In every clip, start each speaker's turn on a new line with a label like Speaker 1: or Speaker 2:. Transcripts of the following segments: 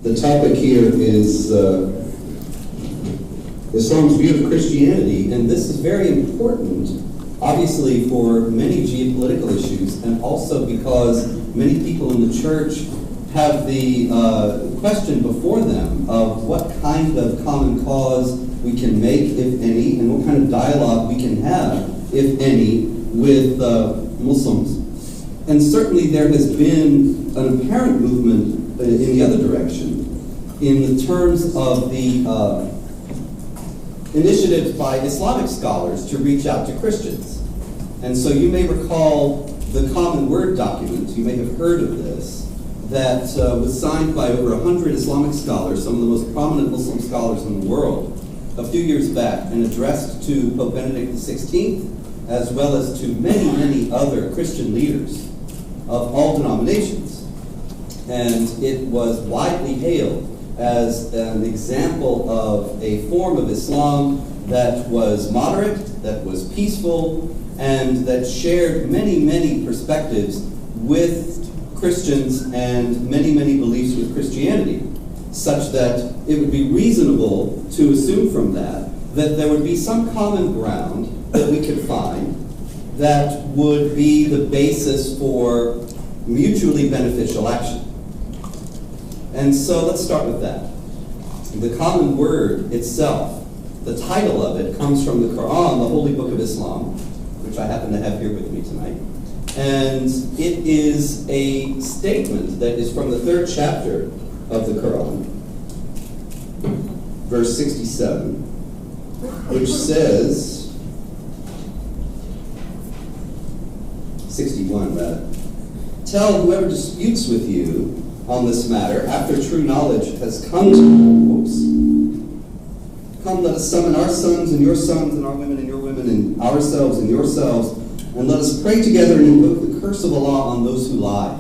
Speaker 1: The topic here is Islam's view of Christianity, and this is very important, obviously, for many geopolitical issues, and also because many people in the church have the question before them of what kind of common cause we can make, if any, and what kind of dialogue we can have, if any, with Muslims. And certainly there has been an apparent movement in the other direction in the terms of the initiatives by Islamic scholars to reach out to Christians. And so you may recall the Common Word document, you may have heard of this, that was signed by over 100 Islamic scholars, some of the most prominent Muslim scholars in the world, a few years back, and addressed to Pope Benedict XVI, as well as to many, many other Christian leaders of all denominations. And it was widely hailed as an example of a form of Islam that was moderate, that was peaceful, and that shared many, many perspectives with Christians and many, many beliefs with Christianity, such that it would be reasonable to assume from that that there would be some common ground that we could find that would be the basis for mutually beneficial action. And so let's start with that. The Common Word itself, the title of it comes from the Quran, the Holy Book of Islam, which I happen to have here with me tonight. And it is a statement that is from the 3rd chapter of the Quran, verse 67, which says, 61 rather, "Tell whoever disputes with you on this matter, after true knowledge has come to you, come, let us summon our sons and your sons and our women and your women and ourselves and yourselves, and let us pray together and invoke the curse of Allah on those who lie."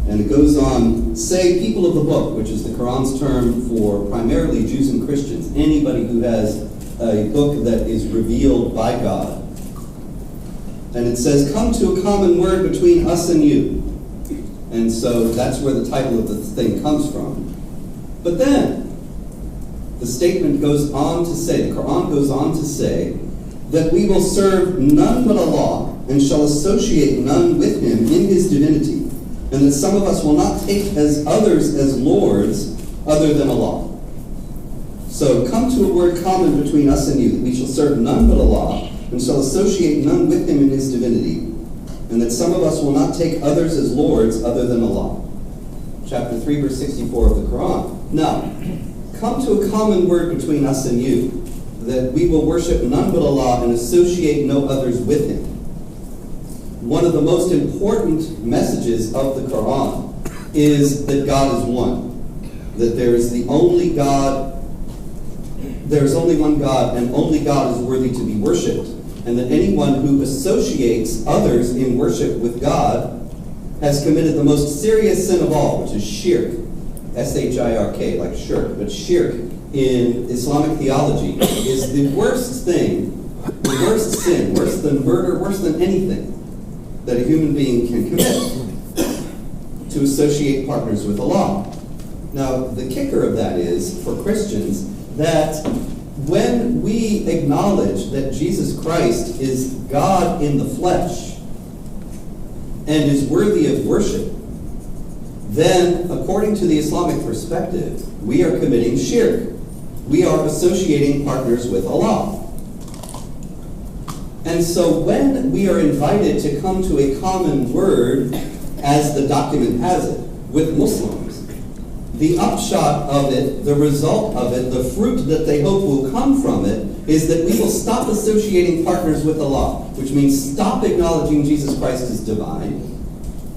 Speaker 1: And it goes on, "Say, people of the book," which is the Quran's term for primarily Jews and Christians, anybody who has a book that is revealed by God. And it says, "Come to a common word between us and you." And so that's where the title of the thing comes from. But then, the statement goes on to say, the Quran goes on to say, that we will serve none but Allah, and shall associate none with Him in His divinity, and that some of us will not take as others as lords other than Allah. So come to a word common between us and you, that we shall serve none but Allah, and shall associate none with Him in His divinity, and that some of us will not take others as lords other than Allah. Chapter 3, verse 64 of the Quran. Now, come to a common word between us and you, that we will worship none but Allah and associate no others with Him. One of the most important messages of the Quran is that God is one, that there is the only God, there is only one God, and only God is worthy to be worshipped, and that anyone who associates others in worship with God has committed the most serious sin of all, which is shirk, S-H-I-R-K, like shirk, but shirk in Islamic theology is the worst thing, the worst sin, worse than murder, worse than anything that a human being can commit, to associate partners with Allah. Now, the kicker of that is, for Christians, that when we acknowledge that Jesus Christ is God in the flesh and is worthy of worship, then, according to the Islamic perspective, we are committing shirk. We are associating partners with Allah. And so when we are invited to come to a common word, as the document has it, with Muslims, the upshot of it, the result of it, the fruit that they hope will come from it, is that we will stop associating partners with Allah, which means stop acknowledging Jesus Christ as divine,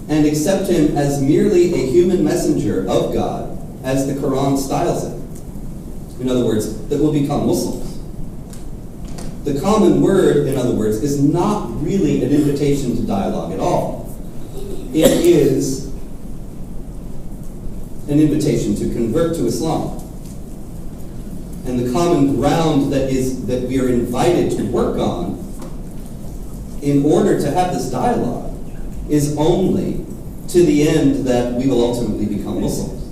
Speaker 1: and accept Him as merely a human messenger of God, as the Quran styles it. In other words, that we'll become Muslims. The common word, in other words, is not really an invitation to dialogue at all. It is an invitation to convert to Islam. And the common ground that we are invited to work on in order to have this dialogue, is only to the end that we will ultimately become Muslims.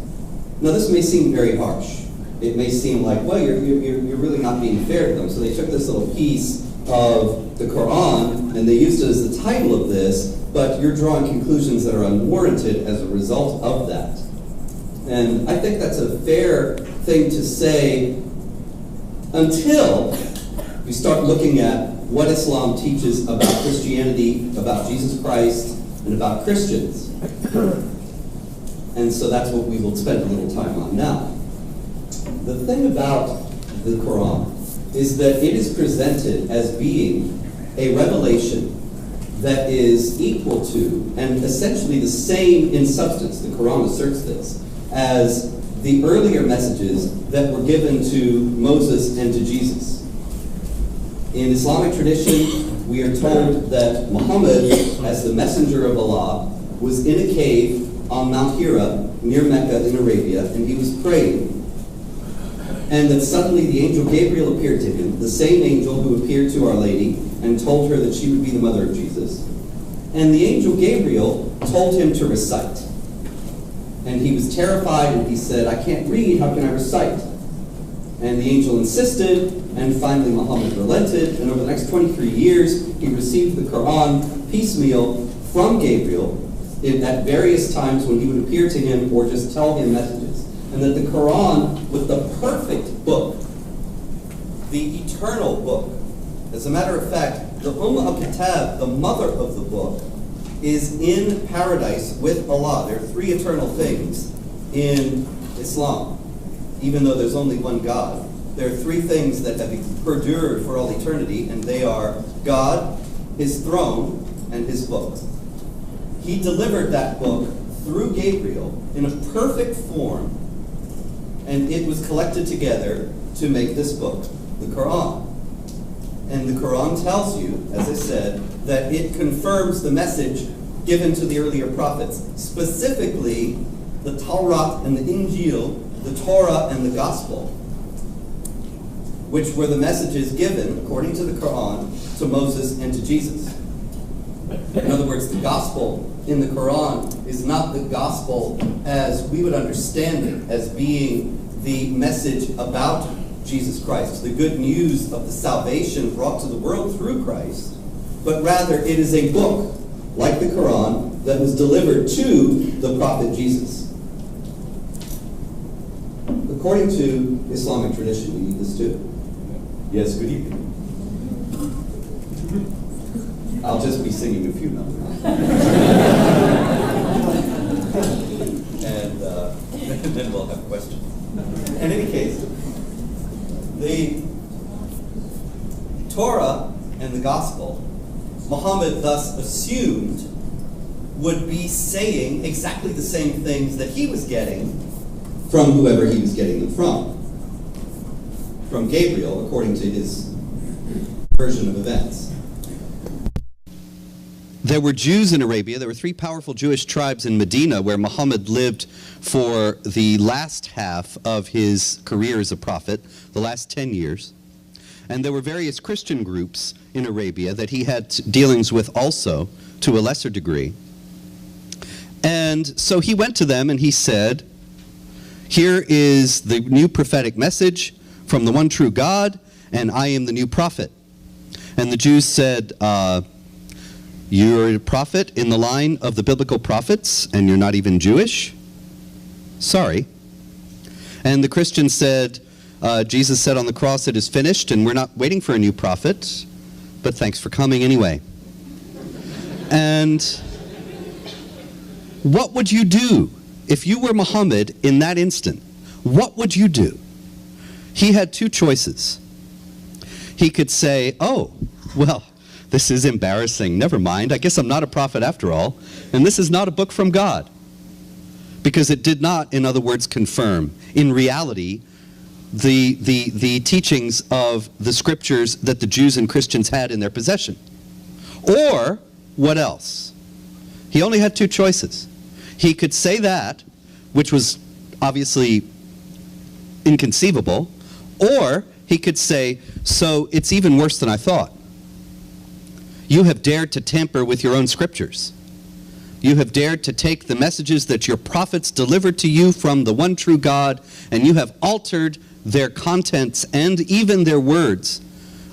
Speaker 1: Now this may seem very harsh. It may seem like, well, you're really not being fair to them. So they took this little piece of the Quran and they used it as the title of this, but you're drawing conclusions that are unwarranted as a result of that. And I think that's a fair thing to say until you start looking at what Islam teaches about Christianity, about Jesus Christ, and about Christians. And so that's what we will spend a little time on now. The thing about the Quran is that it is presented as being a revelation that is equal to, and essentially the same in substance, the Quran asserts this, as the earlier messages that were given to Moses and to Jesus. In Islamic tradition, we are told that Muhammad, as the messenger of Allah, was in a cave on Mount Hira, near Mecca in Arabia, and he was praying. And that suddenly the angel Gabriel appeared to him, the same angel who appeared to Our Lady and told her that she would be the mother of Jesus. And the angel Gabriel told him to recite. And he was terrified and he said, I can't read, how can I recite? And the angel insisted, and finally Muhammad relented, and over the next 23 years he received the Quran piecemeal from Gabriel at various times when he would appear to him or just tell him messages. And that the Quran was the perfect book, the eternal book. As a matter of fact, the al-Kitab, the mother of the book, is in paradise with Allah. There are three eternal things in Islam, even though there's only one God. There are three things that have perdured for all eternity, and they are God, His throne, and His book. He delivered that book through Gabriel in a perfect form, and it was collected together to make this book, the Quran. And the Quran tells you, as I said, that it confirms the message given to the earlier prophets, specifically the Torah and the Injil, the Torah and the Gospel, which were the messages given, according to the Quran, to Moses and to Jesus. In other words, the Gospel in the Quran is not the Gospel as we would understand it, as being the message about Jesus Christ, the good news of the salvation brought to the world through Christ, but rather it is a book, like the Quran, that was delivered to the prophet Jesus. According to Islamic tradition, we need this too. Yes, good evening. I'll just be singing a few numbers. And then we'll have questions. In any case, the Torah and the Gospel, Muhammad thus assumed would be saying exactly the same things that he was getting from whoever he was getting them from Gabriel, according to his version of events. There were Jews in Arabia. There were three powerful Jewish tribes in Medina where Muhammad lived for the last half of his career as a prophet, the last 10 years. And there were various Christian groups in Arabia that he had dealings with also, to a lesser degree. And so he went to them and he said, here is the new prophetic message from the one true God, and I am the new prophet. And the Jews said, you're a prophet in the line of the biblical prophets, and you're not even Jewish? Sorry. And the Christians said, Jesus said on the cross, it is finished, and we're not waiting for a new prophet, but thanks for coming anyway. And what would you do if you were Muhammad in that instant? What would you do? He had two choices. He could say, oh, well, this is embarrassing. Never mind. I guess I'm not a prophet after all. And this is not a book from God. Because it did not, in other words, confirm, in reality, the teachings of the scriptures that the Jews and Christians had in their possession. Or, what else? He only had two choices. He could say that, which was obviously inconceivable, or he could say, so it's even worse than I thought. You have dared to tamper with your own scriptures. You have dared to take the messages that your prophets delivered to you from the one true God, and you have altered their contents and even their words,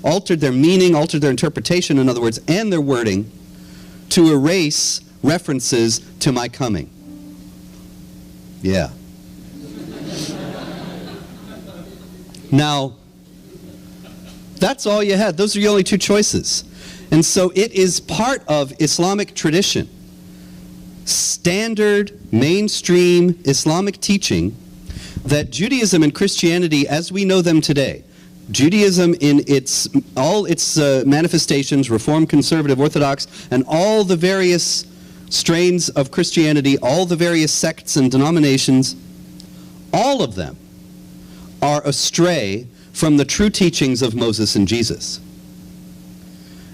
Speaker 1: altered their meaning, altered their interpretation, in other words, and their wording, to erase references to my coming. Yeah. Now, that's all you had. Those are your only two choices. And so it is part of Islamic tradition, standard, mainstream Islamic teaching, that Judaism and Christianity as we know them today, Judaism in all its manifestations, Reform, Conservative, Orthodox, and all the various strains of Christianity, all the various sects and denominations, all of them are astray from the true teachings of Moses and Jesus.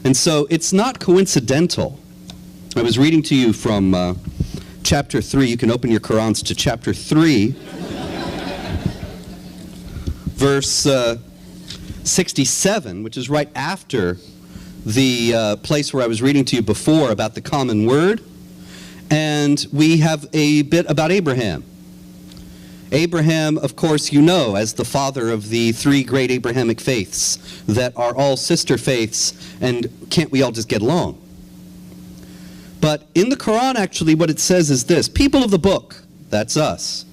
Speaker 1: And so it's not coincidental. I was reading to you from chapter 3. You can open your Qurans to chapter 3, verse 67, which is right after the place where I was reading to you before about the common word. And we have a bit about Abraham. Abraham, of course, you know, as the father of the three great Abrahamic faiths that are all sister faiths, and can't we all just get along? But in the Quran, actually, what it says is this: people of the book, that's us,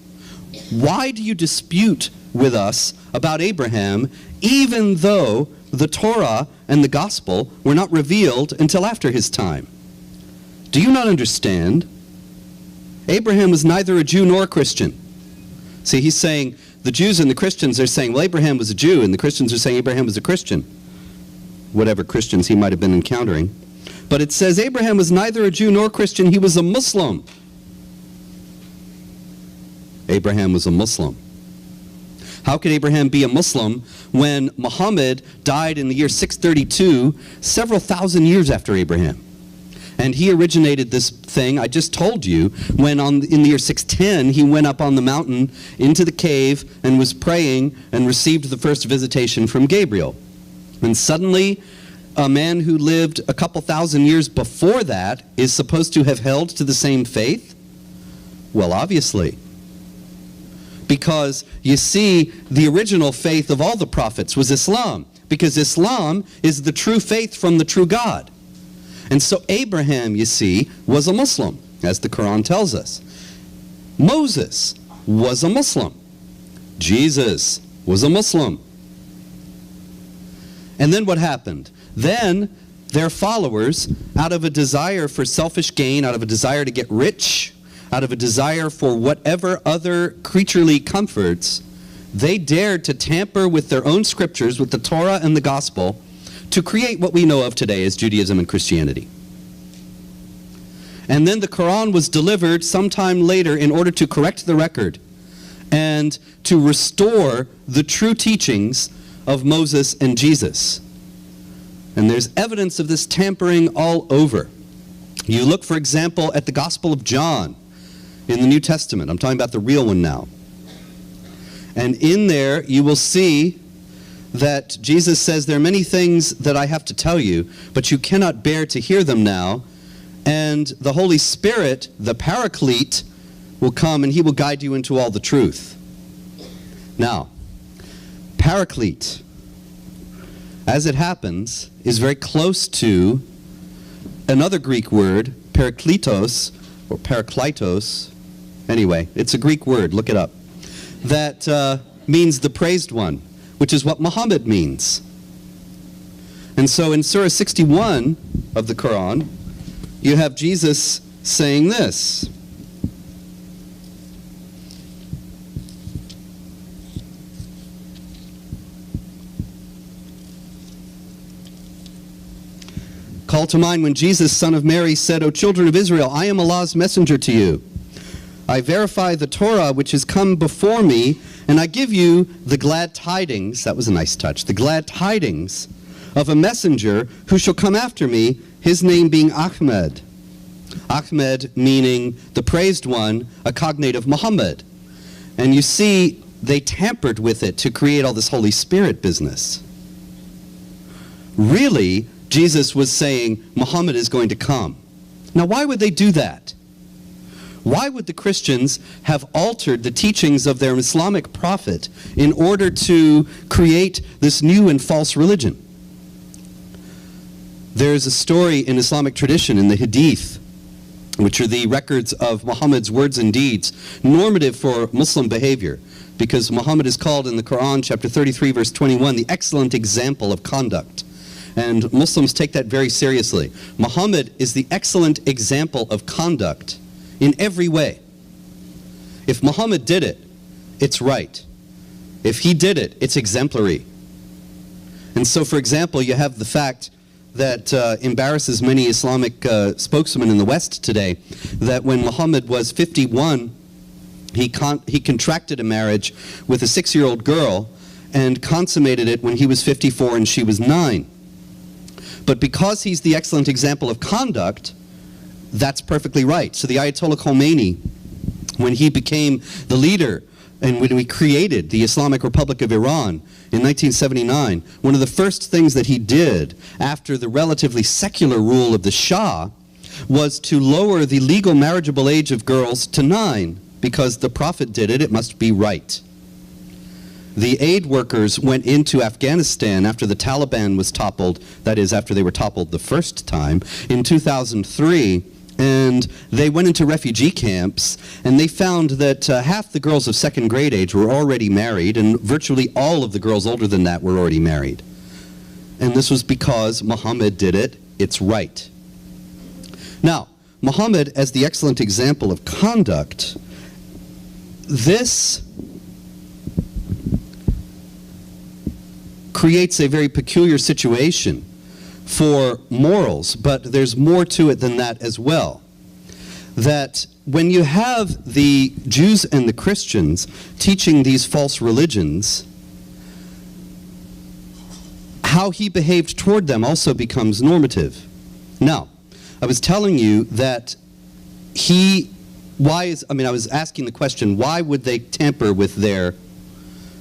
Speaker 1: why do you dispute with us about Abraham, even though the Torah and the gospel were not revealed until after his time? Do you not understand? Abraham was neither a Jew nor a Christian. See, he's saying, the Jews and the Christians are saying, well, Abraham was a Jew, and the Christians are saying Abraham was a Christian. Whatever Christians he might have been encountering. But it says Abraham was neither a Jew nor a Christian, he was a Muslim. Abraham was a Muslim. How could Abraham be a Muslim when Muhammad died in the year 632, several thousand years after Abraham? And he originated this thing, I just told you, when in the year 610, he went up on the mountain into the cave and was praying and received the first visitation from Gabriel. And suddenly, a man who lived a couple thousand years before that is supposed to have held to the same faith? Well, obviously. Because, you see, the original faith of all the prophets was Islam. Because Islam is the true faith from the true God. And so Abraham, you see, was a Muslim, as the Quran tells us. Moses was a Muslim. Jesus was a Muslim. And then what happened? Then their followers, out of a desire for selfish gain, out of a desire to get rich, out of a desire for whatever other creaturely comforts, they dared to tamper with their own scriptures, with the Torah and the gospel, to create what we know of today as Judaism and Christianity. And then the Quran was delivered sometime later in order to correct the record and to restore the true teachings of Moses and Jesus. And there's evidence of this tampering all over. You look, for example, at the Gospel of John in the New Testament. I'm talking about the real one now. And in there you will see that Jesus says, there are many things that I have to tell you, but you cannot bear to hear them now. And the Holy Spirit, the Paraclete, will come and he will guide you into all the truth. Now, Paraclete, as it happens, is very close to another Greek word, parakletos, or parakletos. Anyway, it's a Greek word, look it up. That means the praised one, which is what Muhammad means. And so in Surah 61 of the Quran, you have Jesus saying this. Call to mind when Jesus, son of Mary, said, O children of Israel, I am Allah's messenger to you. I verify the Torah which has come before me, and I give you the glad tidings, that was a nice touch, the glad tidings of a messenger who shall come after me, his name being Ahmed. Ahmed meaning the praised one, a cognate of Muhammad. And you see, they tampered with it to create all this Holy Spirit business. Really, Jesus was saying Muhammad is going to come. Now, why would they do that? Why would the Christians have altered the teachings of their Islamic prophet in order to create this new and false religion? There's a story in Islamic tradition, in the Hadith, which are the records of Muhammad's words and deeds, normative for Muslim behavior, because Muhammad is called in the Quran, chapter 33, verse 21, the excellent example of conduct. And Muslims take that very seriously. Muhammad is the excellent example of conduct in every way. If Muhammad did it, it's right. If he did it, it's exemplary. And so, for example, you have the fact that embarrasses many Islamic spokesmen in the West today, that when Muhammad was 51, he contracted a marriage with a 6-year-old girl and consummated it when he was 54 and she was 9. But because he's the excellent example of conduct, that's perfectly right. So the Ayatollah Khomeini, when he became the leader and when we created the Islamic Republic of Iran in 1979, one of the first things that he did after the relatively secular rule of the Shah was to lower the legal marriageable age of girls to 9. Because the Prophet did it, it must be right. The aid workers went into Afghanistan after the Taliban was toppled, that is, after they were toppled the first time, in 2003, and they went into refugee camps, and they found that half the girls of 2nd grade age were already married, and virtually all of the girls older than that were already married. And this was because Muhammad did it, it's right. Now, Muhammad, as the excellent example of conduct, this creates a very peculiar situation for morals, but there's more to it than that as well. That when you have the Jews and the Christians teaching these false religions, how he behaved toward them also becomes normative. Now, I was telling you that I was asking the question, why would they tamper with their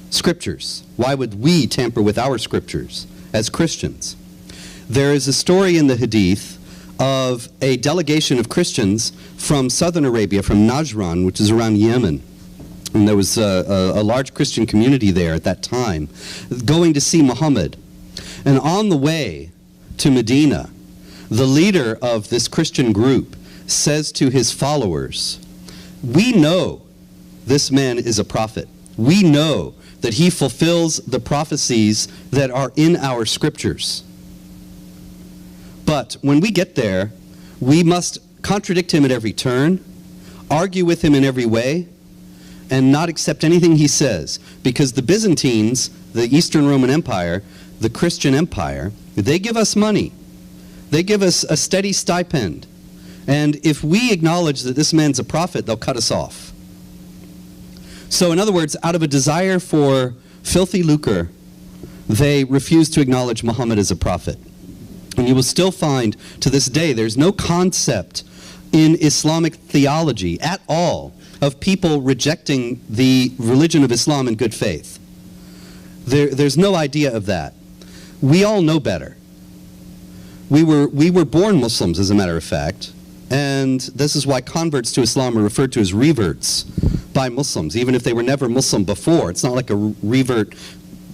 Speaker 1: scriptures? Why would we tamper with our scriptures as Christians? There is a story in the Hadith of a delegation of Christians from southern Arabia, from Najran, which is around Yemen. And there was a large Christian community there at that time, going to see Muhammad. And on the way to Medina, the leader of this Christian group says to his followers, "We know this man is a prophet. We know that he fulfills the prophecies that are in our scriptures. But when we get there, we must contradict him at every turn, argue with him in every way, and not accept anything he says. Because the Byzantines, the Eastern Roman Empire, the Christian Empire, they give us money. They give us a steady stipend. And if we acknowledge that this man's a prophet, they'll cut us off." So in other words, out of a desire for filthy lucre, they refuse to acknowledge Muhammad as a prophet. And you will still find, to this day, there's no concept in Islamic theology at all of people rejecting the religion of Islam in good faith. There's no idea of that. We all know better. We were born Muslims, as a matter of fact, and this is why converts to Islam are referred to as reverts by Muslims, even if they were never Muslim before. It's not like a revert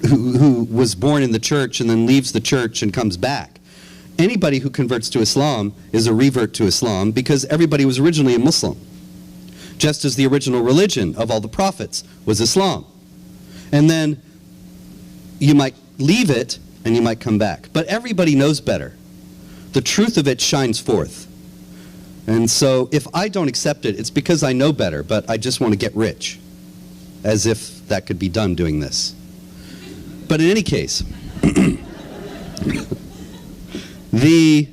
Speaker 1: who was born in the church and then leaves the church and comes back. Anybody who converts to Islam is a revert to Islam because everybody was originally a Muslim, just as the original religion of all the prophets was Islam. And then you might leave it and you might come back. But everybody knows better. The truth of it shines forth. And so if I don't accept it, it's because I know better, but I just want to get rich. As if that could be done doing this. But in any case, the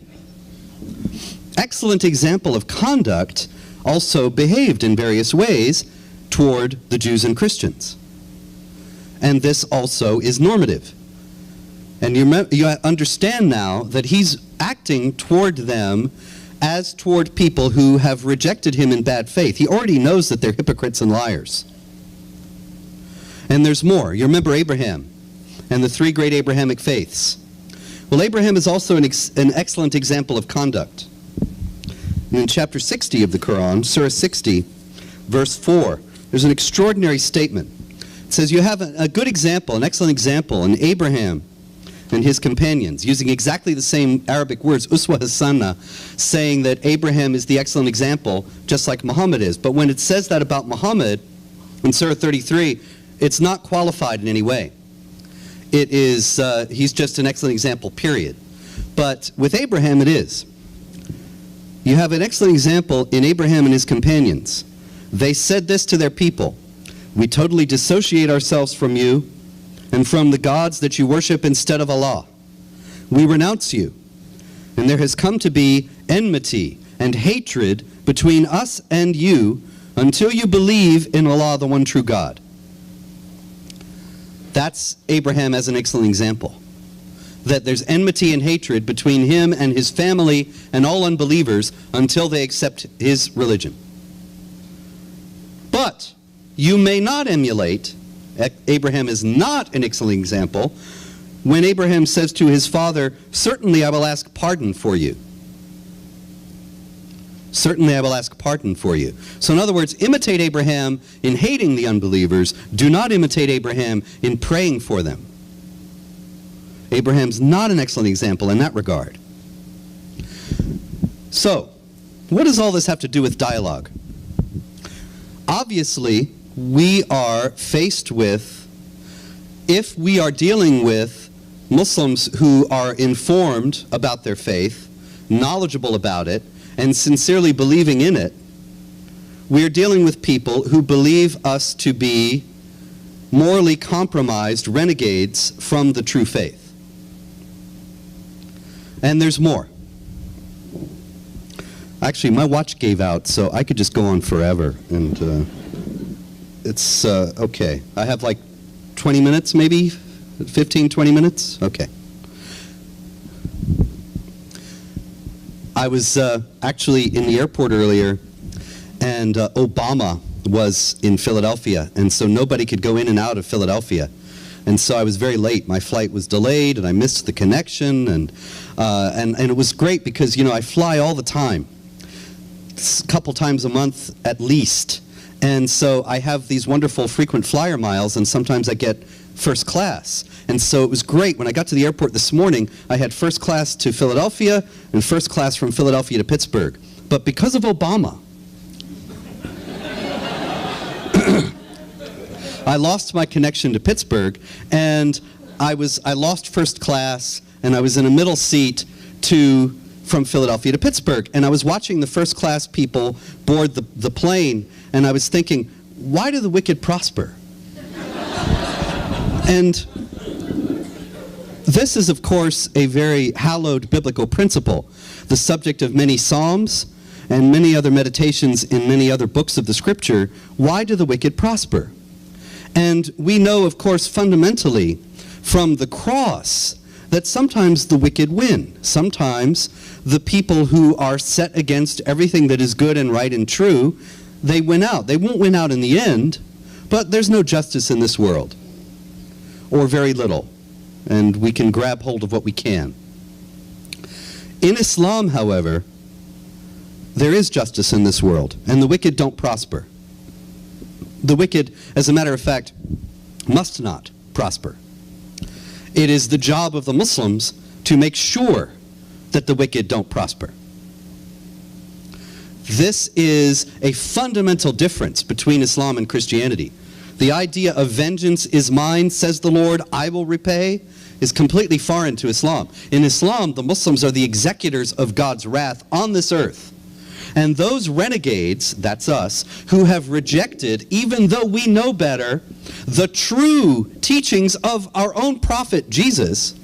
Speaker 1: excellent example of conduct also behaved in various ways toward the Jews and Christians. And this also is normative. And you understand now that he's acting toward them as toward people who have rejected him in bad faith. He already knows that they're hypocrites and liars. And there's more. You remember Abraham and the 3 great Abrahamic faiths. Well, Abraham is also an excellent example of conduct. In chapter 60 of the Quran, Surah 60, verse 4, there's an extraordinary statement. It says, you have a good example, an excellent example in Abraham and his companions, using exactly the same Arabic words, uswa hasana, saying that Abraham is the excellent example, just like Muhammad is. But when it says that about Muhammad in Surah 33, it's not qualified in any way. It is, he's just an excellent example, period. But with Abraham, it is. You have an excellent example in Abraham and his companions. They said this to their people: we totally dissociate ourselves from you and from the gods that you worship instead of Allah. We renounce you, and there has come to be enmity and hatred between us and you until you believe in Allah, the one true God. That's Abraham as an excellent example. That there's enmity and hatred between him and his family and all unbelievers until they accept his religion. But you may not emulate, Abraham is not an excellent example, when Abraham says to his father, certainly I will ask pardon for you. Certainly I will ask pardon for you. So in other words, imitate Abraham in hating the unbelievers. Do not imitate Abraham in praying for them. Abraham's not an excellent example in that regard. So, what does all this have to do with dialogue? Obviously, we are faced with, if we are dealing with Muslims who are informed about their faith, knowledgeable about it, and sincerely believing in it, we are dealing with people who believe us to be morally compromised renegades from the true faith. And there's more. Actually, my watch gave out, so I could just go on forever. And it's okay. I have like 20 minutes, maybe? 15, 20 minutes? Okay. I was actually in the airport earlier, and Obama was in Philadelphia, and so nobody could go in and out of Philadelphia. And so I was very late. My flight was delayed, and I missed the connection, and it was great because, you know, I fly all the time, a couple times a month at least. And so I have these wonderful frequent flyer miles, and sometimes I get first class. And so it was great. When I got to the airport this morning, I had first class to Philadelphia and first class from Philadelphia to Pittsburgh. But because of Obama, I lost my connection to Pittsburgh, and I lost first class, and I was in a middle seat from Philadelphia to Pittsburgh. And I was watching the first class people board the plane, and I was thinking, why do the wicked prosper? And this is, of course, a very hallowed biblical principle, the subject of many psalms and many other meditations in many other books of the Scripture. Why do the wicked prosper? And we know, of course, fundamentally from the cross that sometimes the wicked win. Sometimes the people who are set against everything that is good and right and true, they win out. They won't win out in the end, but there's no justice in this world, or very little, and we can grab hold of what we can. In Islam, however, there is justice in this world, and the wicked don't prosper. The wicked, as a matter of fact, must not prosper. It is the job of the Muslims to make sure that the wicked don't prosper. This is a fundamental difference between Islam and Christianity. The idea of vengeance is mine, says the Lord, I will repay, is completely foreign to Islam. In Islam, the Muslims are the executors of God's wrath on this earth. And those renegades, that's us, who have rejected, even though we know better, the true teachings of our own prophet Jesus,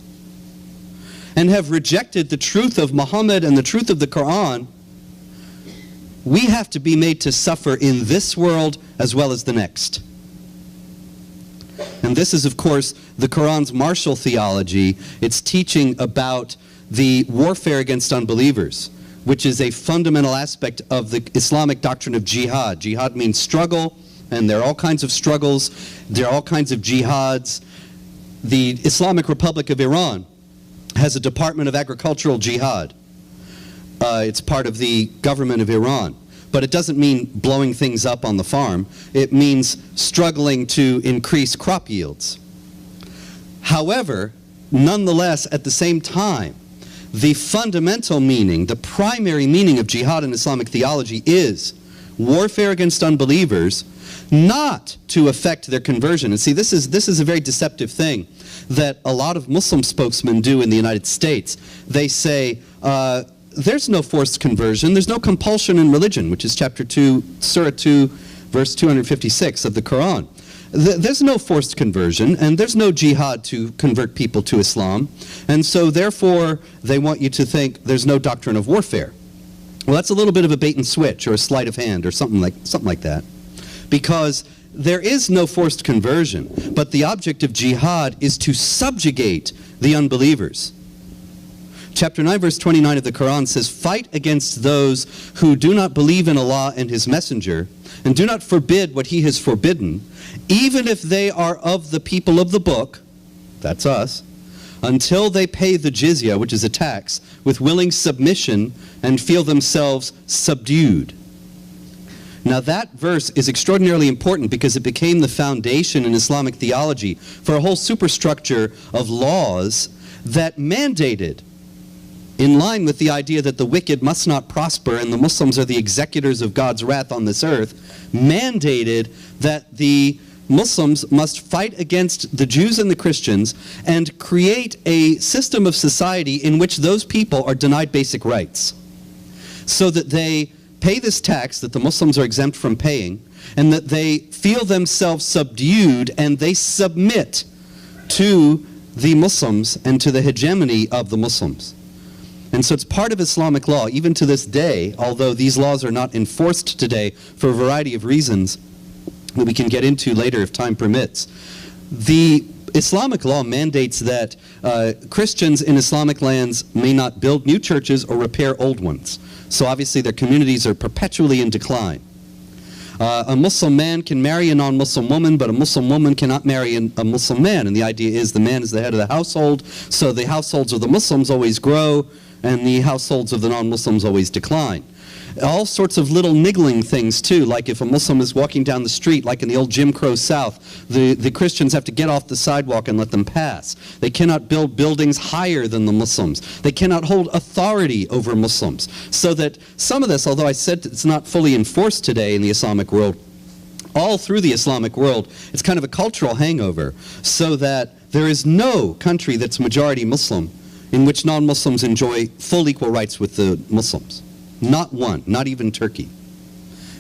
Speaker 1: and have rejected the truth of Muhammad and the truth of the Quran, we have to be made to suffer in this world as well as the next. And this is, of course, the Quran's martial theology. It's teaching about the warfare against unbelievers, which is a fundamental aspect of the Islamic doctrine of jihad. Jihad means struggle, and there are all kinds of struggles. There are all kinds of jihads. The Islamic Republic of Iran has a Department of Agricultural Jihad. It's part of the government of Iran. But it doesn't mean blowing things up on the farm. It means struggling to increase crop yields. However, nonetheless, at the same time, the fundamental meaning, the primary meaning of jihad in Islamic theology is warfare against unbelievers, not to affect their conversion. And see, this is a very deceptive thing that a lot of Muslim spokesmen do in the United States. They say, there's no forced conversion, there's no compulsion in religion, which is chapter 2, Surah 2, verse 256 of the Quran. There's no forced conversion, and there's no jihad to convert people to Islam, and so therefore they want you to think there's no doctrine of warfare. Well, that's a little bit of a bait and switch, or a sleight of hand, or something like that, because there is no forced conversion, but the object of jihad is to subjugate the unbelievers. Chapter 9, verse 29 of the Quran says, "Fight against those who do not believe in Allah and His Messenger, and do not forbid what He has forbidden, even if they are of the people of the book," that's us, "until they pay the jizya," which is a tax, "with willing submission and feel themselves subdued." Now that verse is extraordinarily important because it became the foundation in Islamic theology for a whole superstructure of laws that mandated, in line with the idea that the wicked must not prosper and the Muslims are the executors of God's wrath on this earth, mandated that the Muslims must fight against the Jews and the Christians and create a system of society in which those people are denied basic rights, so that they pay this tax that the Muslims are exempt from paying, and that they feel themselves subdued and they submit to the Muslims and to the hegemony of the Muslims. And so it's part of Islamic law, even to this day, although these laws are not enforced today for a variety of reasons that we can get into later if time permits. The Islamic law mandates that Christians in Islamic lands may not build new churches or repair old ones. So obviously their communities are perpetually in decline. A Muslim man can marry a non-Muslim woman, but a Muslim woman cannot marry a Muslim man. And the idea is the man is the head of the household, so the households of the Muslims always grow, and the households of the non-Muslims always decline. All sorts of little niggling things too, like if a Muslim is walking down the street, like in the old Jim Crow South, the Christians have to get off the sidewalk and let them pass. They cannot build buildings higher than the Muslims. They cannot hold authority over Muslims. So that some of this, although I said it's not fully enforced today in the Islamic world, all through the Islamic world, it's kind of a cultural hangover, so that there is no country that's majority Muslim in which non-Muslims enjoy full equal rights with the Muslims. Not one, not even Turkey.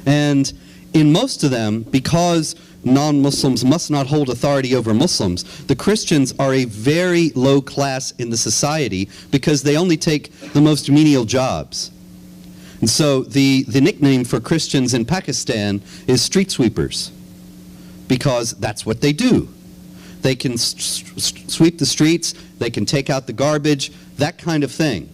Speaker 1: And in most of them, because non-Muslims must not hold authority over Muslims, the Christians are a very low class in the society because they only take the most menial jobs. And so the nickname for Christians in Pakistan is street sweepers, because that's what they do. They can sweep the streets, they can take out the garbage, that kind of thing.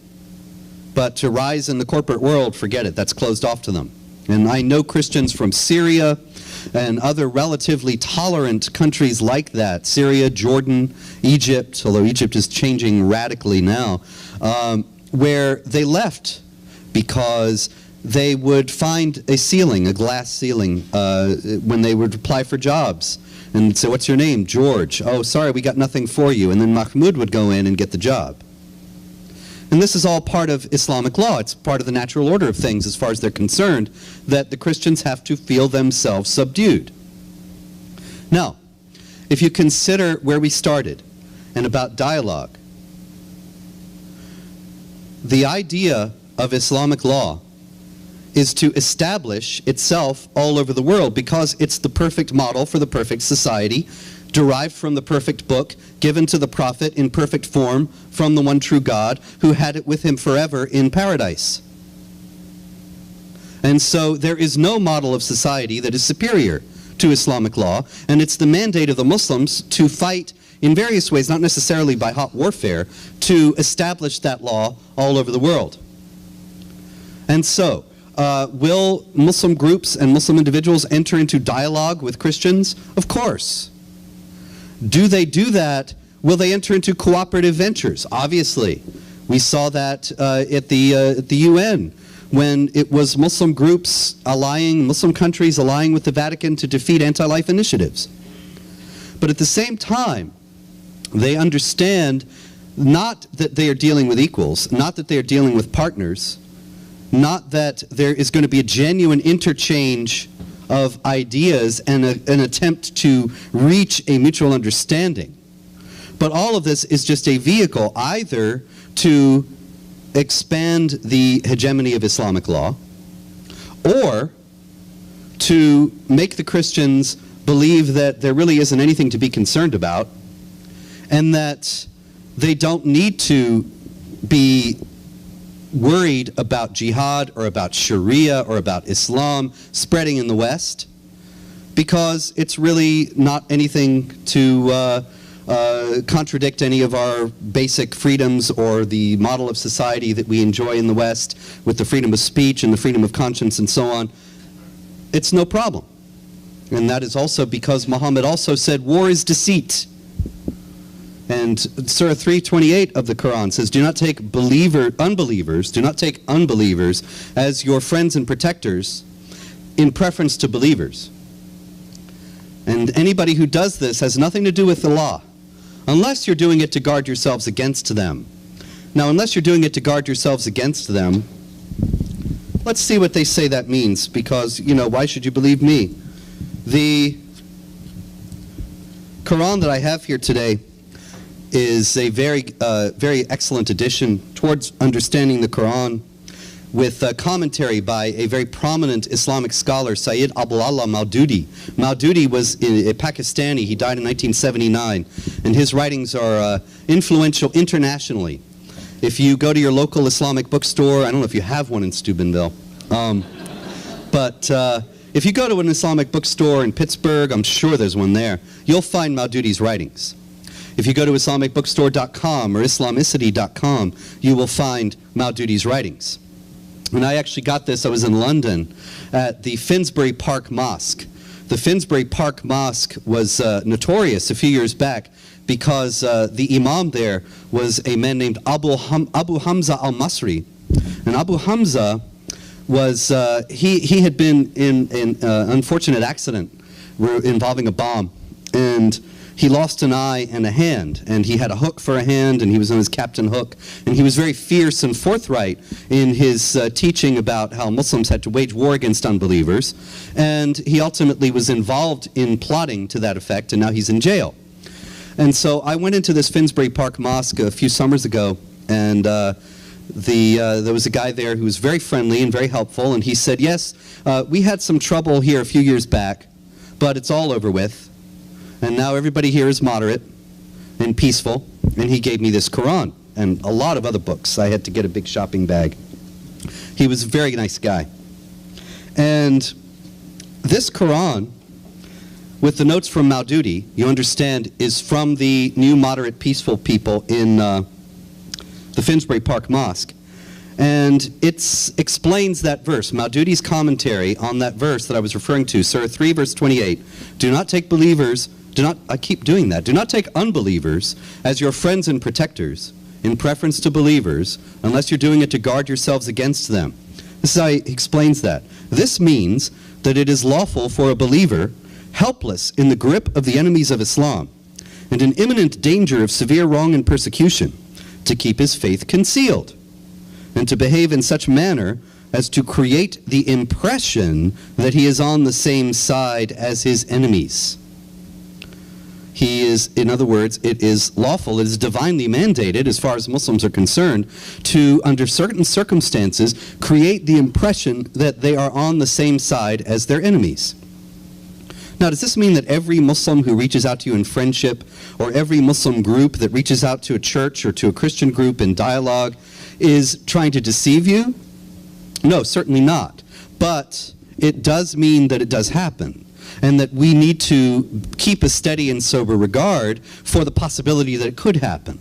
Speaker 1: But to rise in the corporate world, forget it, that's closed off to them. And I know Christians from Syria and other relatively tolerant countries like that, Syria, Jordan, Egypt, although Egypt is changing radically now, where they left because they would find a ceiling, a glass ceiling, when they would apply for jobs. And say, "What's your name?" "George." "Oh, sorry, we got nothing for you." And then Mahmoud would go in and get the job. And this is all part of Islamic law. It's part of the natural order of things as far as they're concerned, that the Christians have to feel themselves subdued. Now, if you consider where we started and about dialogue, the idea of Islamic law is to establish itself all over the world because it's the perfect model for the perfect society, derived from the perfect book, given to the prophet in perfect form from the one true God who had it with him forever in paradise. And so there is no model of society that is superior to Islamic law, and it's the mandate of the Muslims to fight in various ways, not necessarily by hot warfare, to establish that law all over the world. And so, will Muslim groups and Muslim individuals enter into dialogue with Christians? Of course. Do they do that? Will they enter into cooperative ventures? Obviously. We saw that at the UN, when it was Muslim groups allying, Muslim countries allying with the Vatican to defeat anti-life initiatives. But at the same time, they understand not that they are dealing with equals, not that they are dealing with partners, not that there is going to be a genuine interchange of ideas and an attempt to reach a mutual understanding. But all of this is just a vehicle either to expand the hegemony of Islamic law, or to make the Christians believe that there really isn't anything to be concerned about, and that they don't need to be worried about jihad or about Sharia or about Islam spreading in the West, because it's really not anything to contradict any of our basic freedoms or the model of society that we enjoy in the West with the freedom of speech and the freedom of conscience and so on. It's no problem. And that is also because Muhammad also said war is deceit. And Surah 3:28 of the Quran says, do not take unbelievers as your friends and protectors in preference to believers. And anybody who does this has nothing to do with Allah, unless you're doing it to guard yourselves against them. Now, unless you're doing it to guard yourselves against them, let's see what they say that means, because, you know, why should you believe me? The Quran that I have here today is a very excellent addition towards understanding the Quran, with a commentary by a very prominent Islamic scholar, Sayyid Abdullah Maududi. Maududi was a Pakistani. He died in 1979, and his writings are influential internationally. If you go to your local Islamic bookstore, I don't know if you have one in Steubenville, but if you go to an Islamic bookstore in Pittsburgh, I'm sure there's one there, you'll find Maududi's writings. If you go to IslamicBookstore.com or Islamicity.com, you will find Maududi's writings. And I actually got this, I was in London at the Finsbury Park Mosque. The Finsbury Park Mosque was notorious a few years back because the imam there was a man named Abu Hamza al-Masri. And Abu Hamza was, he had been in an unfortunate accident involving a bomb. And he lost an eye and a hand, and he had a hook for a hand, and he was on his captain hook, and he was very fierce and forthright in his teaching about how Muslims had to wage war against unbelievers, and he ultimately was involved in plotting to that effect, and now he's in jail. And so I went into this Finsbury Park Mosque a few summers ago, and there was a guy there who was very friendly and very helpful, and he said, yes, we had some trouble here a few years back, but it's all over with. And now everybody here is moderate and peaceful, and he gave me this Quran and a lot of other books. I had to get a big shopping bag. He was a very nice guy. And this Quran, with the notes from Maududi, you understand, is from the new moderate peaceful people in the Finsbury Park Mosque. And it explains that verse, Maududi's commentary on that verse that I was referring to, Surah 3, verse 28. Do not take believers, I keep doing that, do not take unbelievers as your friends and protectors in preference to believers, unless you're doing it to guard yourselves against them. This is how he explains that. This means that it is lawful for a believer, helpless in the grip of the enemies of Islam, and in imminent danger of severe wrong and persecution, to keep his faith concealed, and to behave in such manner as to create the impression that he is on the same side as his enemies. He is, in other words, it is lawful, it is divinely mandated, as far as Muslims are concerned, to, under certain circumstances, create the impression that they are on the same side as their enemies. Now, does this mean that every Muslim who reaches out to you in friendship, or every Muslim group that reaches out to a church or to a Christian group in dialogue is trying to deceive you? No, certainly not. But it does mean that it does happen, and that we need to keep a steady and sober regard for the possibility that it could happen.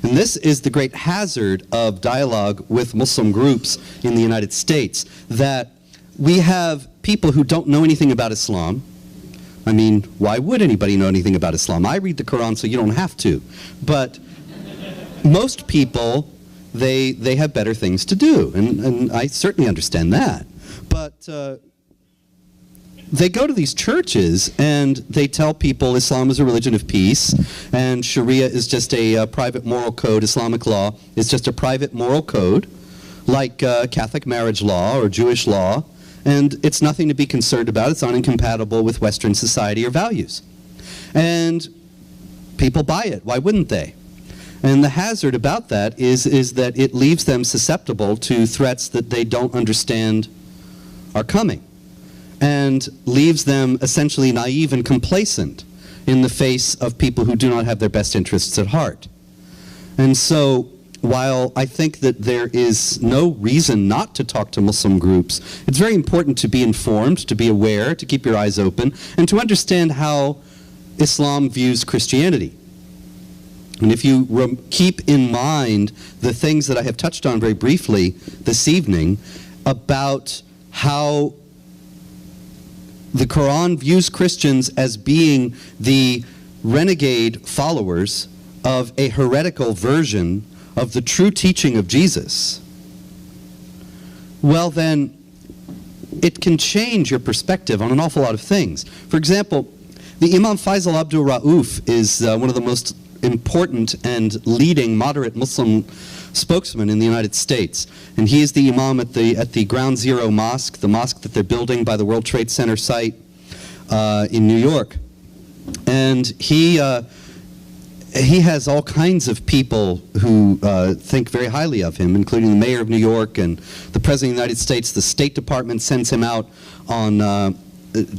Speaker 1: And this is the great hazard of dialogue with Muslim groups in the United States, that we have people who don't know anything about Islam. I mean, why would anybody know anything about Islam? I read the Quran, so you don't have to. But most people, they have better things to do, and I certainly understand that. But they go to these churches and they tell people Islam is a religion of peace, and Sharia is just a private moral code. Islamic law is just a private moral code, like Catholic marriage law or Jewish law, and it's nothing to be concerned about. It's not incompatible with Western society or values. And people buy it. Why wouldn't they? And the hazard about that is that it leaves them susceptible to threats that they don't understand are coming, and leaves them essentially naive and complacent in the face of people who do not have their best interests at heart. And so, while I think that there is no reason not to talk to Muslim groups, it's very important to be informed, to be aware, to keep your eyes open, and to understand how Islam views Christianity. And if you keep in mind the things that I have touched on very briefly this evening about how the Quran views Christians as being the renegade followers of a heretical version of the true teaching of Jesus, well then, it can change your perspective on an awful lot of things. For example, the Imam Faisal Abdul Rauf is one of the most important and leading moderate Muslim spokesman in the United States, and he is the imam at the Ground Zero Mosque, the mosque that they're building by the World Trade Center site in New York. And he has all kinds of people who think very highly of him, including the mayor of New York and the president of the United States. The State Department sends him out on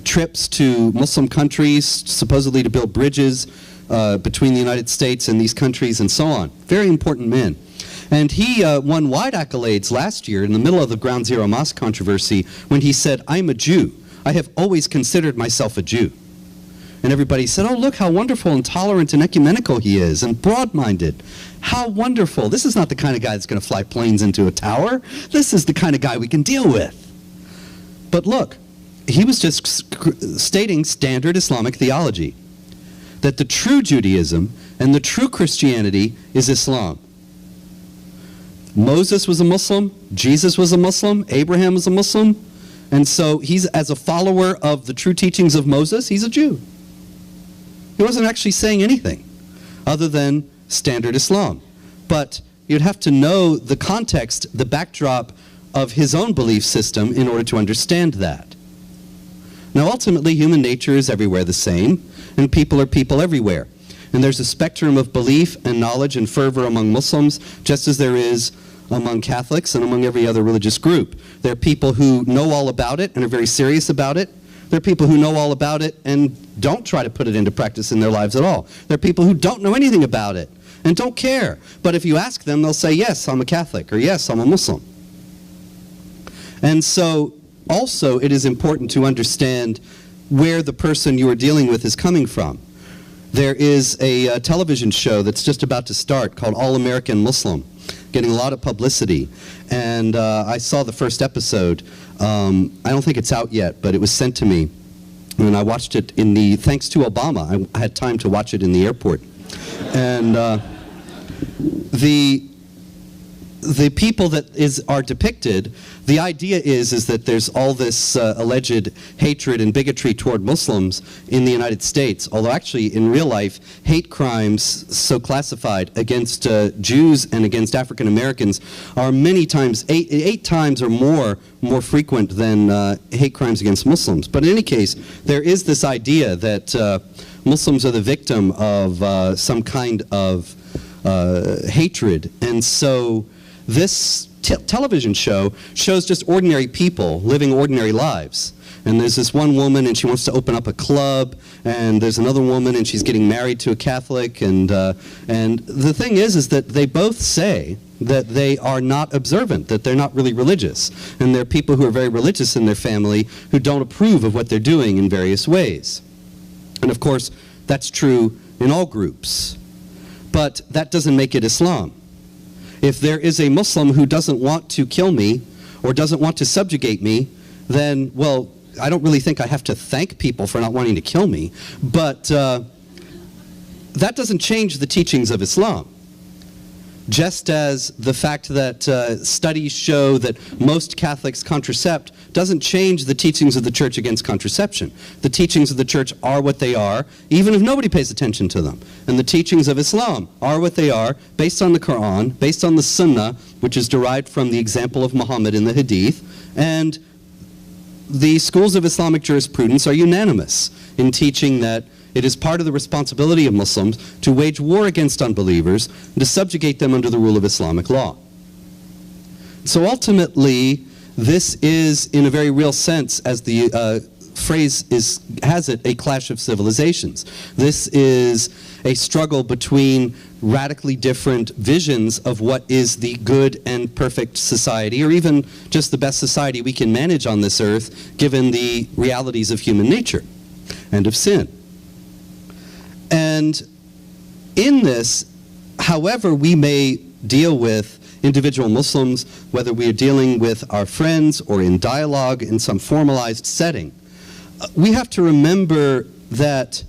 Speaker 1: trips to Muslim countries, supposedly to build bridges between the United States and these countries and so on. Very important man. And he won wide accolades last year in the middle of the Ground Zero Mosque controversy when he said, "I'm a Jew. I have always considered myself a Jew." And everybody said, "Oh, look how wonderful and tolerant and ecumenical he is and broad-minded. How wonderful. This is not the kind of guy that's going to fly planes into a tower. This is the kind of guy we can deal with." But look, he was just stating standard Islamic theology, that the true Judaism and the true Christianity is Islam. Moses was a Muslim, Jesus was a Muslim, Abraham was a Muslim, and so he's, as a follower of the true teachings of Moses, he's a Jew. He wasn't actually saying anything other than standard Islam. But you'd have to know the context, the backdrop of his own belief system in order to understand that. Now ultimately, human nature is everywhere the same, and people are people everywhere. And there's a spectrum of belief and knowledge and fervor among Muslims, just as there is among Catholics and among every other religious group. There are people who know all about it and are very serious about it. There are people who know all about it and don't try to put it into practice in their lives at all. There are people who don't know anything about it and don't care. But if you ask them, they'll say, "Yes, I'm a Catholic," or "Yes, I'm a Muslim." And so also it is important to understand where the person you are dealing with is coming from. There is a television show that's just about to start called All American Muslim, getting a lot of publicity. And I saw the first episode. I don't think it's out yet, but it was sent to me. And I watched it thanks to Obama. I had time to watch it in the airport. And the people that are depicted, the idea is that there's all this alleged hatred and bigotry toward Muslims in the United States, although actually in real life, hate crimes so classified against Jews and against African Americans are many times, eight times or more frequent than hate crimes against Muslims. But in any case, there is this idea that Muslims are the victim of some kind of hatred, and so this television show shows just ordinary people living ordinary lives. And there's this one woman and she wants to open up a club, and there's another woman and she's getting married to a Catholic, and the thing is that they both say that they are not observant, that they're not really religious. And there are people who are very religious in their family who don't approve of what they're doing in various ways. And of course, that's true in all groups. But that doesn't make it Islam. If there is a Muslim who doesn't want to kill me or doesn't want to subjugate me, then, well, I don't really think I have to thank people for not wanting to kill me, but that doesn't change the teachings of Islam. Just as the fact that studies show that most Catholics contracept doesn't change the teachings of the Church against contraception. The teachings of the Church are what they are, even if nobody pays attention to them. And the teachings of Islam are what they are, based on the Quran, based on the Sunnah, which is derived from the example of Muhammad in the Hadith. And the schools of Islamic jurisprudence are unanimous in teaching that it is part of the responsibility of Muslims to wage war against unbelievers and to subjugate them under the rule of Islamic law. So ultimately, this is, in a very real sense, as the phrase has it, a clash of civilizations. This is a struggle between radically different visions of what is the good and perfect society, or even just the best society we can manage on this earth, given the realities of human nature and of sin. And in this, however we may deal with individual Muslims, whether we are dealing with our friends or in dialogue in some formalized setting, we have to remember that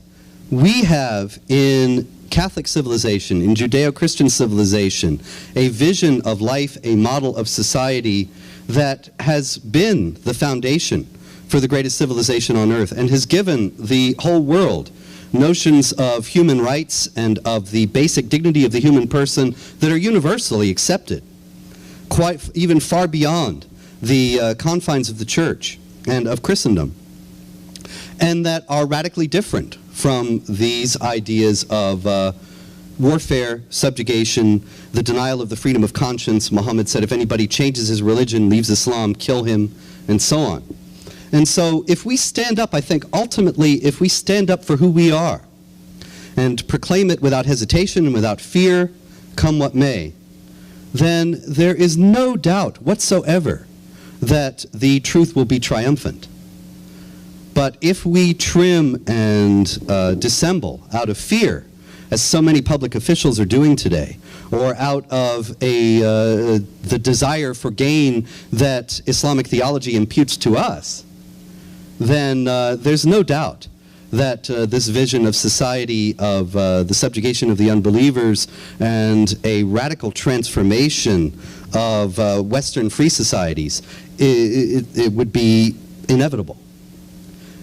Speaker 1: we have in Catholic civilization, in Judeo-Christian civilization, a vision of life, a model of society that has been the foundation for the greatest civilization on earth and has given the whole world notions of human rights and of the basic dignity of the human person that are universally accepted, quite even far beyond the confines of the Church and of Christendom, and that are radically different from these ideas of warfare, subjugation, the denial of the freedom of conscience. Muhammad said, if anybody changes his religion, leaves Islam, kill him, and so on. And so if we stand up, I think ultimately, if we stand up for who we are and proclaim it without hesitation and without fear, come what may, then there is no doubt whatsoever that the truth will be triumphant. But if we trim and dissemble out of fear, as so many public officials are doing today, or out of the desire for gain that Islamic theology imputes to us, then there's no doubt that this vision of society, of the subjugation of the unbelievers, and a radical transformation of Western free societies, it would be inevitable.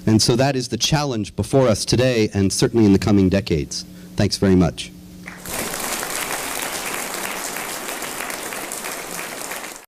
Speaker 1: And so that is the challenge before us today, and certainly in the coming decades. Thanks very much.